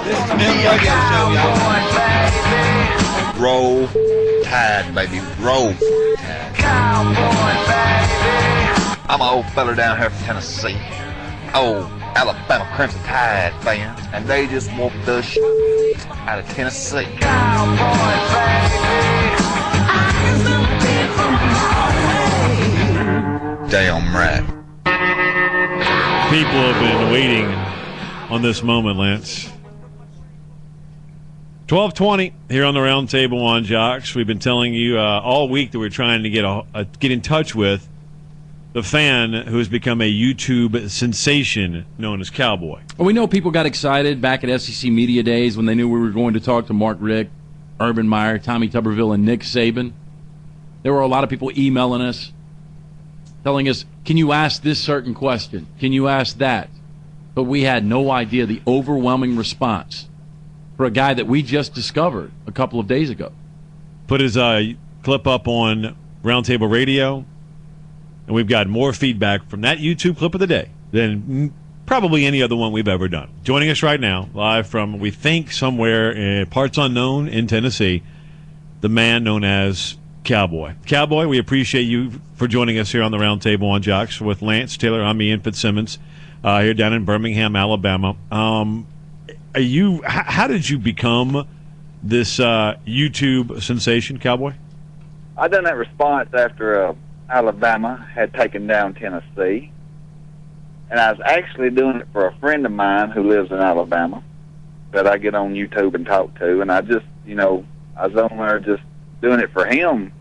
This is the Bill Rugged Show, y'all. Roll Tide, baby. Roll Tide. I'm an old fella down here from Tennessee. Old Alabama Crimson Tide fan. And they just whooped the shit out of Tennessee. Damn right. People have been waiting on this moment, Lance. 12:20 here on the Roundtable on WJOX. We've been telling you all week that we're trying to get in touch with the fan who has become a YouTube sensation known as Cowboy. Well, we know people got excited back at SEC Media Days when they knew we were going to talk to Mark Richt, Urban Meyer, Tommy Tuberville, and Nick Saban. There were a lot of people emailing us, telling us, can you ask this certain question? Can you ask that? But we had no idea the overwhelming response for a guy that we just discovered a couple of days ago. Put his clip up on Roundtable Radio, and we've got more feedback from that YouTube clip of the day than probably any other one we've ever done. Joining us right now, live from, we think, somewhere in parts unknown in Tennessee, the man known as Cowboy. Cowboy, we appreciate you for joining us here on the Roundtable on WJOX with Lance Taylor. I'm Ian Fitzsimmons here down in Birmingham, Alabama. How did you become this YouTube sensation, Cowboy? I done that response after Alabama had taken down Tennessee, and I was actually doing it for a friend of mine who lives in Alabama that I get on YouTube and talk to, and I just, I was on there just doing it for him,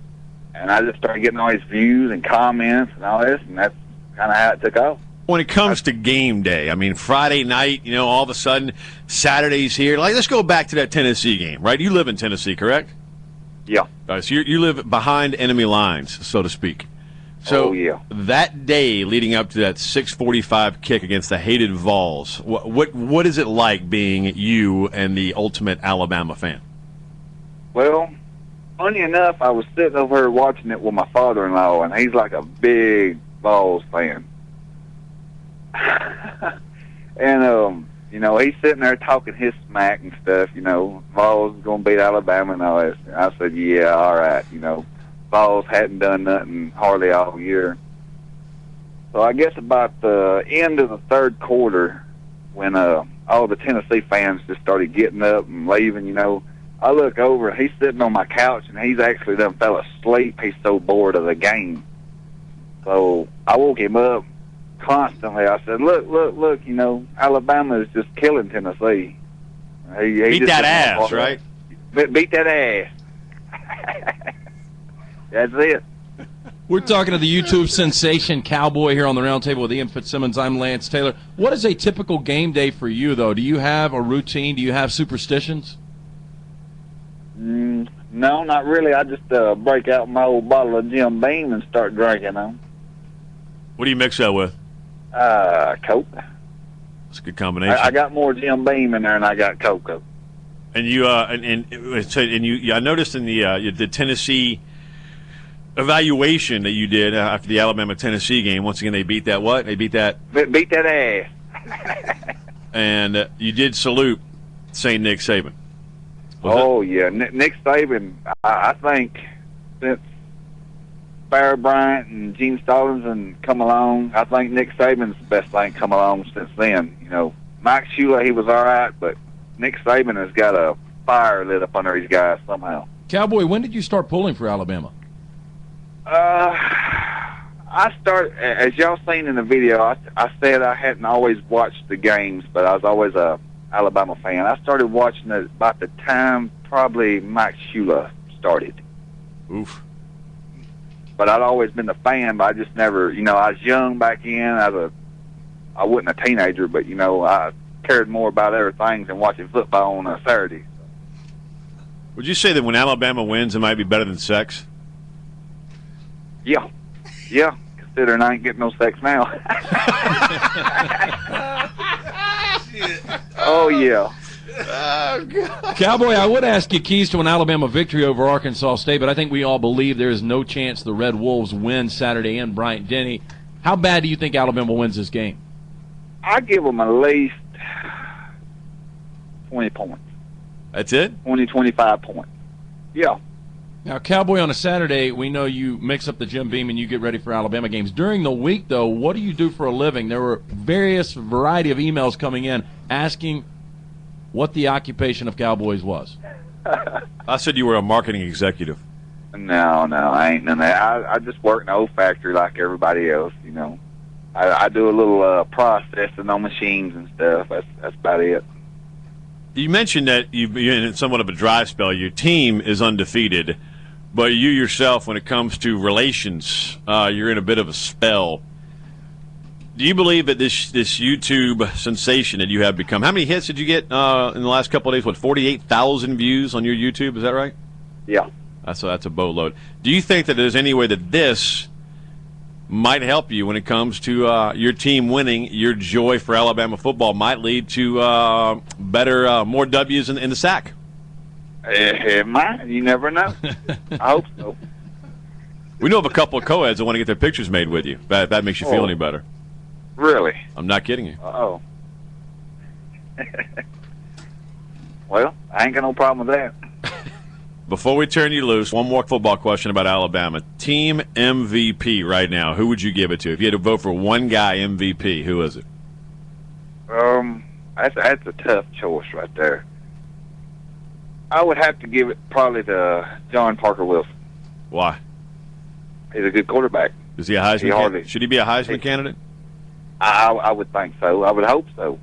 and I just started getting all these views and comments and all this, and that's kind of how it took off. When it comes to game day, I mean, Friday night, all of a sudden, Saturday's here. Like, let's go back to that Tennessee game, right? You live in Tennessee, correct? Yeah. All right, so you live behind enemy lines, so to speak. So yeah. That day leading up to that 6:45 kick against the hated Vols, what is it like being you and the ultimate Alabama fan? Well, funny enough, I was sitting over here watching it with my father-in-law, and he's like a big Vols fan. And, he's sitting there talking his smack and stuff, Vols going to beat Alabama and all that. I said, yeah, all right, Vols hadn't done nothing hardly all year. So I guess about the end of the third quarter, when all the Tennessee fans just started getting up and leaving, I look over, and he's sitting on my couch, and he's actually done fell asleep. He's so bored of the game. So I woke him up constantly. I said, look, Alabama is just killing Tennessee. He beat that ass, right? Beat that ass. That's it. We're talking to the YouTube sensation Cowboy here on the Roundtable with Ian Fitzsimmons. I'm Lance Taylor. What is a typical game day for you, though? Do you have a routine? Do you have superstitions? No, not really. I just break out my old bottle of Jim Beam and start drinking them. What do you mix that with? Coke. That's a good combination. I got more Jim Beam in there than I got Coke. And you I noticed in the Tennessee evaluation that you did after the Alabama-Tennessee game, once again they beat that what? They beat that ass. And you did salute St. Nick Saban. Yeah, Nick Saban. I think since Barry Bryant and Gene Stallings come along, I think Nick Saban's the best thing come along since then. Mike Shula, he was all right, but Nick Saban has got a fire lit up under his guys somehow. Cowboy, when did you start pulling for Alabama? I started, as y'all seen in the video, I said I hadn't always watched the games, but I was always a Alabama fan. I started watching it about the time probably Mike Shula started. Oof. But I'd always been a fan, but I just never, I was young back then. I wasn't a teenager, but, I cared more about other things than watching football on a Saturday. Would you say that when Alabama wins, it might be better than sex? Yeah, considering I ain't getting no sex now. Oh, yeah. Oh, God. Cowboy, I would ask you keys to an Alabama victory over Arkansas State, but I think we all believe there is no chance the Red Wolves win Saturday in Bryant-Denny. How bad do you think Alabama wins this game? I give them at least 20 points. That's it? 20, 25 points. Yeah. Now, Cowboy, on a Saturday, we know you mix up the Jim Beam and you get ready for Alabama games. During the week, though, what do you do for a living? There were various variety of emails coming in asking what the occupation of Cowboys was. I said you were a marketing executive. No, I ain't none of that. I just work in the old factory like everybody else, you know. I do a little processing on machines and stuff. That's about it. You mentioned that you're in somewhat of a dry spell. Your team is undefeated, but you yourself, when it comes to relations, you're in a bit of a spell. Do you believe that this YouTube sensation that you have become, how many hits did you get in the last couple of days? What, 48,000 views on your YouTube? Is that right? Yeah. That's a boatload. Do you think that there's any way that this might help you when it comes to your team winning? Your joy for Alabama football might lead to more W's in the sack. It might. You never know. I hope so. We know of a couple of co-eds that want to get their pictures made with you. If that makes you feel any better. Really? I'm not kidding you. Uh-oh. Well, I ain't got no problem with that. Before we turn you loose, one more football question about Alabama. Team MVP right now, who would you give it to? If you had to vote for one guy MVP, who is it? That's a tough choice right there. I would have to give it probably to John Parker Wilson. Why? He's a good quarterback. Is he a Heisman candidate? Should he be a Heisman candidate? I would think so. I would hope so.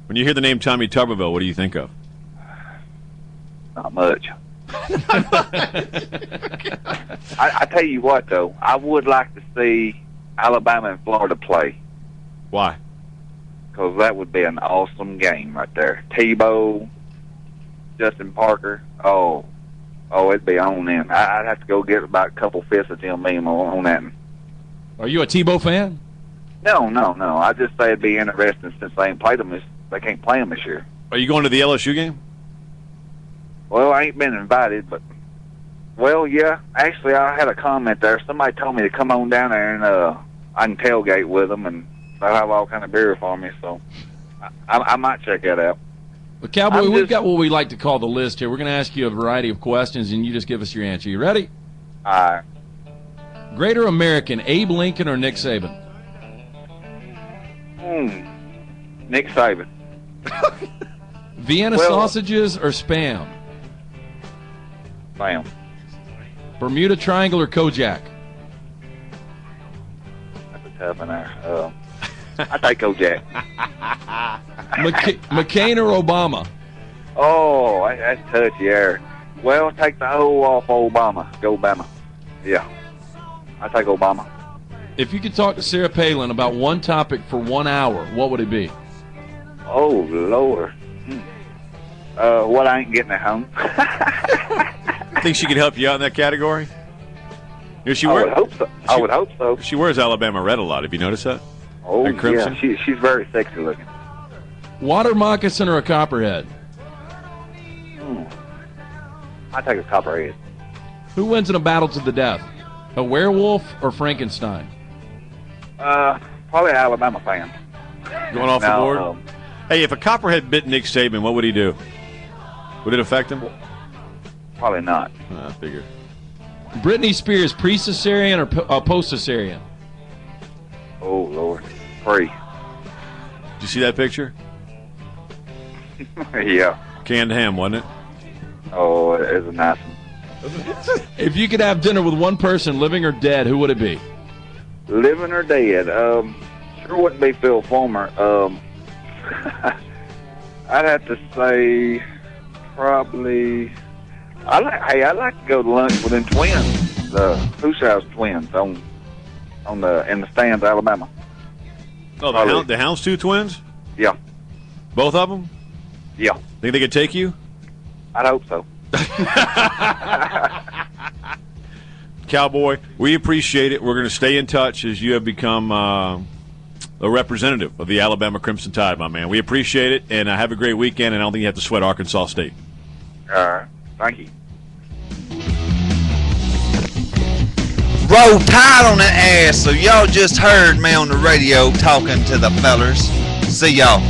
When you hear the name Tommy Tuberville, what do you think of? Not much. I tell you what, though, I would like to see Alabama and Florida play. Why? Because that would be an awesome game right there. Tebow, Justin Parker. Oh, it'd be on then. I'd have to go get about a couple fifths of Jim Beam on that. Are you a Tebow fan? No. I just say it'd be interesting since they ain't played them. They can't play them this year. Are you going to the LSU game? Well, I ain't been invited, but yeah. Actually, I had a comment there. Somebody told me to come on down there and I can tailgate with them, and they'll have all kind of beer for me. So I might check that out. Well, Cowboy, we've got what we like to call the list here. We're going to ask you a variety of questions, and you just give us your answer. You ready? All right. Greater American, Abe Lincoln or Nick Saban? Nick Saban. Vienna sausages or Spam? Spam. Bermuda Triangle or Kojak? That's a tough one there. I take Kojak. McCain or Obama? Oh, that's touchy there. Well, take the O off Obama. Go Obama. Yeah. I take Obama. If you could talk to Sarah Palin about one topic for 1 hour, what would it be? Oh, Lord. What I ain't getting at home. Think she could help you out in that category? I would hope so. I would hope so. She wears Alabama red a lot. Have you noticed that? Oh, yeah. She's very sexy looking. Water moccasin or a copperhead? I take a copperhead. Who wins in a battle to the death? A werewolf or Frankenstein? Probably an Alabama fan. Going off the board? Hey, if a copperhead bit Nick Saban, what would he do? Would it affect him? Probably not. I figured. Britney Spears, pre-cesarean or post-cesarean? Oh, Lord. Pre. Did you see that picture? Yeah. Canned ham, wasn't it? Oh, it was a nice one. If you could have dinner with one person, living or dead, who would it be? Living or dead? Sure wouldn't be Phil Fulmer. I'd have to say probably. I'd like to go to lunch with them twins, the House twins in the stands, Alabama. Oh, the Houndstooth twins? Yeah. Both of them? Yeah. Think they could take you? I'd hope so. Cowboy, we appreciate it. We're going to stay in touch as you have become a representative of the Alabama Crimson Tide, my man. We appreciate it, and have a great weekend, and I don't think you have to sweat Arkansas State. All right. Thank you. Roll Tide on that ass, so y'all just heard me on the radio talking to the fellers. See y'all.